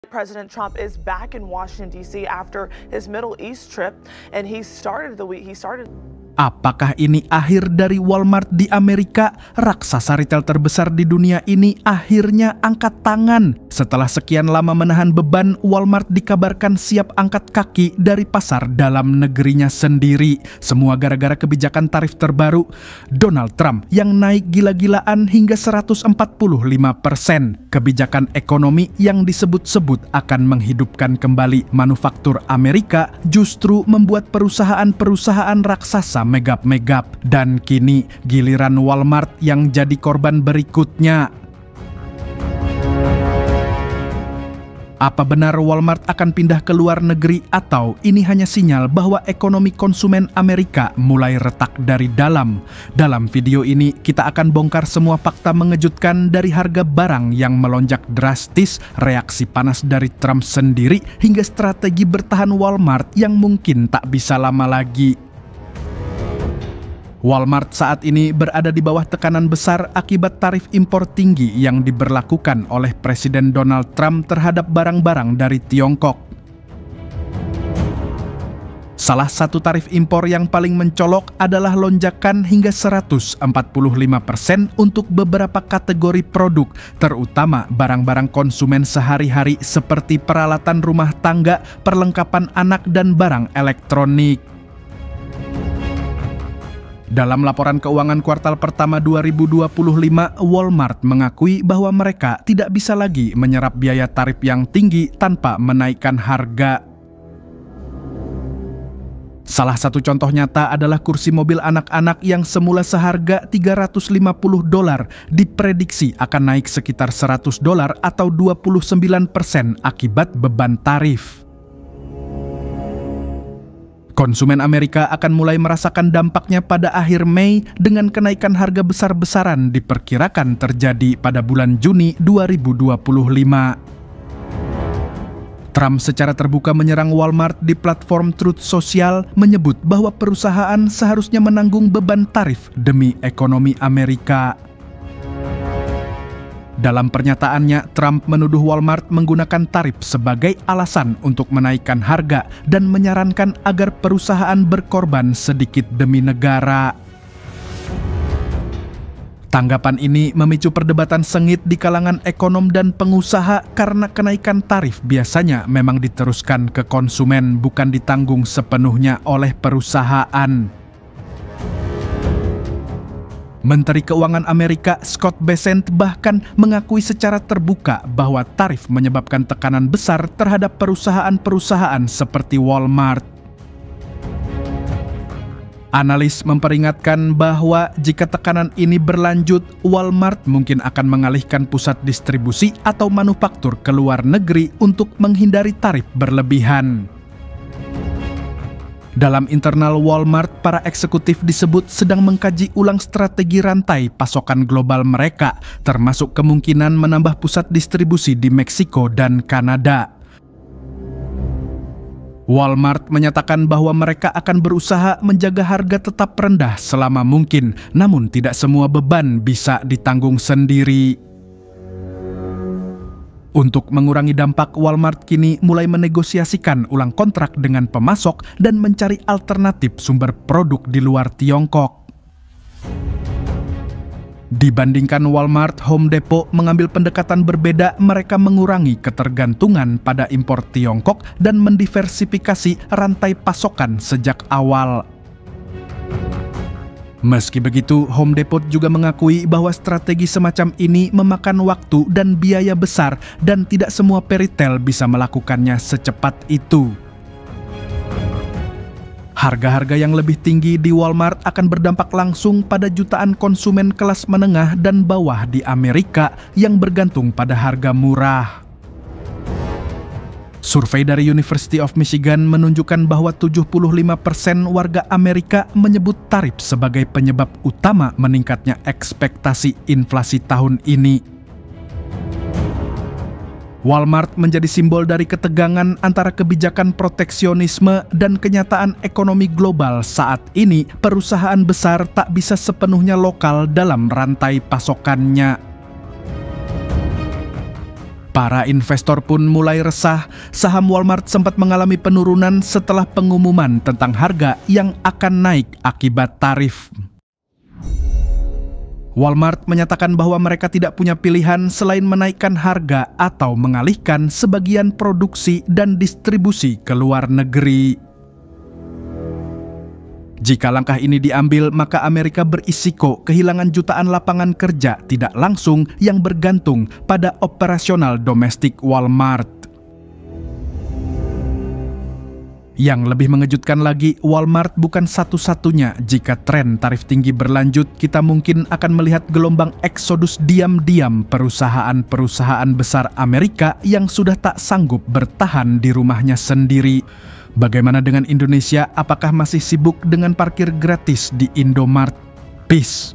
President Trump is back in Washington, D.C. after his Middle East trip, and he started. Apakah ini akhir dari Walmart di Amerika? Raksasa retail terbesar di dunia ini akhirnya angkat tangan. Setelah sekian lama menahan beban, Walmart dikabarkan siap angkat kaki dari pasar dalam negerinya sendiri. Semua gara-gara kebijakan tarif terbaru Donald Trump yang naik gila-gilaan hingga 145%. Kebijakan ekonomi yang disebut-sebut akan menghidupkan kembali manufaktur Amerika justru membuat perusahaan-perusahaan raksasa megap-megap, dan kini giliran Walmart yang jadi korban berikutnya. Apa benar Walmart akan pindah ke luar negeri, atau ini hanya sinyal bahwa ekonomi konsumen Amerika mulai retak dari dalam? Dalam video ini kita akan bongkar semua fakta mengejutkan dari harga barang yang melonjak drastis, reaksi panas dari Trump sendiri, hingga strategi bertahan Walmart yang mungkin tak bisa lama lagi. Walmart saat ini berada di bawah tekanan besar akibat tarif impor tinggi yang diberlakukan oleh Presiden Donald Trump terhadap barang-barang dari Tiongkok. Salah satu tarif impor yang paling mencolok adalah lonjakan hingga 145% untuk beberapa kategori produk, terutama barang-barang konsumen sehari-hari seperti peralatan rumah tangga, perlengkapan anak, dan barang elektronik. Dalam laporan keuangan kuartal pertama 2025, Walmart mengakui bahwa mereka tidak bisa lagi menyerap biaya tarif yang tinggi tanpa menaikkan harga. Salah satu contoh nyata adalah kursi mobil anak-anak yang semula seharga $350 diprediksi akan naik sekitar $100 atau 29% akibat beban tarif. Konsumen Amerika akan mulai merasakan dampaknya pada akhir Mei dengan kenaikan harga besar-besaran diperkirakan terjadi pada bulan Juni 2025. Trump secara terbuka menyerang Walmart di platform Truth Social, menyebut bahwa perusahaan seharusnya menanggung beban tarif demi ekonomi Amerika. Dalam pernyataannya, Trump menuduh Walmart menggunakan tarif sebagai alasan untuk menaikkan harga dan menyarankan agar perusahaan berkorban sedikit demi negara. Tanggapan ini memicu perdebatan sengit di kalangan ekonom dan pengusaha karena kenaikan tarif biasanya memang diteruskan ke konsumen, bukan ditanggung sepenuhnya oleh perusahaan. Menteri Keuangan Amerika Scott Bessent bahkan mengakui secara terbuka bahwa tarif menyebabkan tekanan besar terhadap perusahaan-perusahaan seperti Walmart. Analis memperingatkan bahwa jika tekanan ini berlanjut, Walmart mungkin akan mengalihkan pusat distribusi atau manufaktur ke luar negeri untuk menghindari tarif berlebihan. Dalam internal Walmart, para eksekutif disebut sedang mengkaji ulang strategi rantai pasokan global mereka, termasuk kemungkinan menambah pusat distribusi di Meksiko dan Kanada. Walmart menyatakan bahwa mereka akan berusaha menjaga harga tetap rendah selama mungkin, namun tidak semua beban bisa ditanggung sendiri. Untuk mengurangi dampak, Walmart kini mulai menegosiasikan ulang kontrak dengan pemasok dan mencari alternatif sumber produk di luar Tiongkok. Dibandingkan Walmart, Home Depot mengambil pendekatan berbeda. Mereka mengurangi ketergantungan pada impor Tiongkok dan mendiversifikasi rantai pasokan sejak awal. Meski begitu, Home Depot juga mengakui bahwa strategi semacam ini memakan waktu dan biaya besar dan tidak semua peritel bisa melakukannya secepat itu. Harga-harga yang lebih tinggi di Walmart akan berdampak langsung pada jutaan konsumen kelas menengah dan bawah di Amerika yang bergantung pada harga murah. Survei dari University of Michigan menunjukkan bahwa 75% warga Amerika menyebut tarif sebagai penyebab utama meningkatnya ekspektasi inflasi tahun ini. Walmart menjadi simbol dari ketegangan antara kebijakan proteksionisme dan kenyataan ekonomi global saat ini. Perusahaan besar tak bisa sepenuhnya lokal dalam rantai pasokannya. Para investor pun mulai resah. Saham Walmart sempat mengalami penurunan setelah pengumuman tentang harga yang akan naik akibat tarif. Walmart menyatakan bahwa mereka tidak punya pilihan selain menaikkan harga atau mengalihkan sebagian produksi dan distribusi ke luar negeri. Jika langkah ini diambil, maka Amerika berisiko kehilangan jutaan lapangan kerja tidak langsung yang bergantung pada operasional domestik Walmart. Yang lebih mengejutkan lagi, Walmart bukan satu-satunya. Jika tren tarif tinggi berlanjut, kita mungkin akan melihat gelombang eksodus diam-diam perusahaan-perusahaan besar Amerika yang sudah tak sanggup bertahan di rumahnya sendiri. Bagaimana dengan Indonesia? Apakah masih sibuk dengan parkir gratis di Indomart? Peace.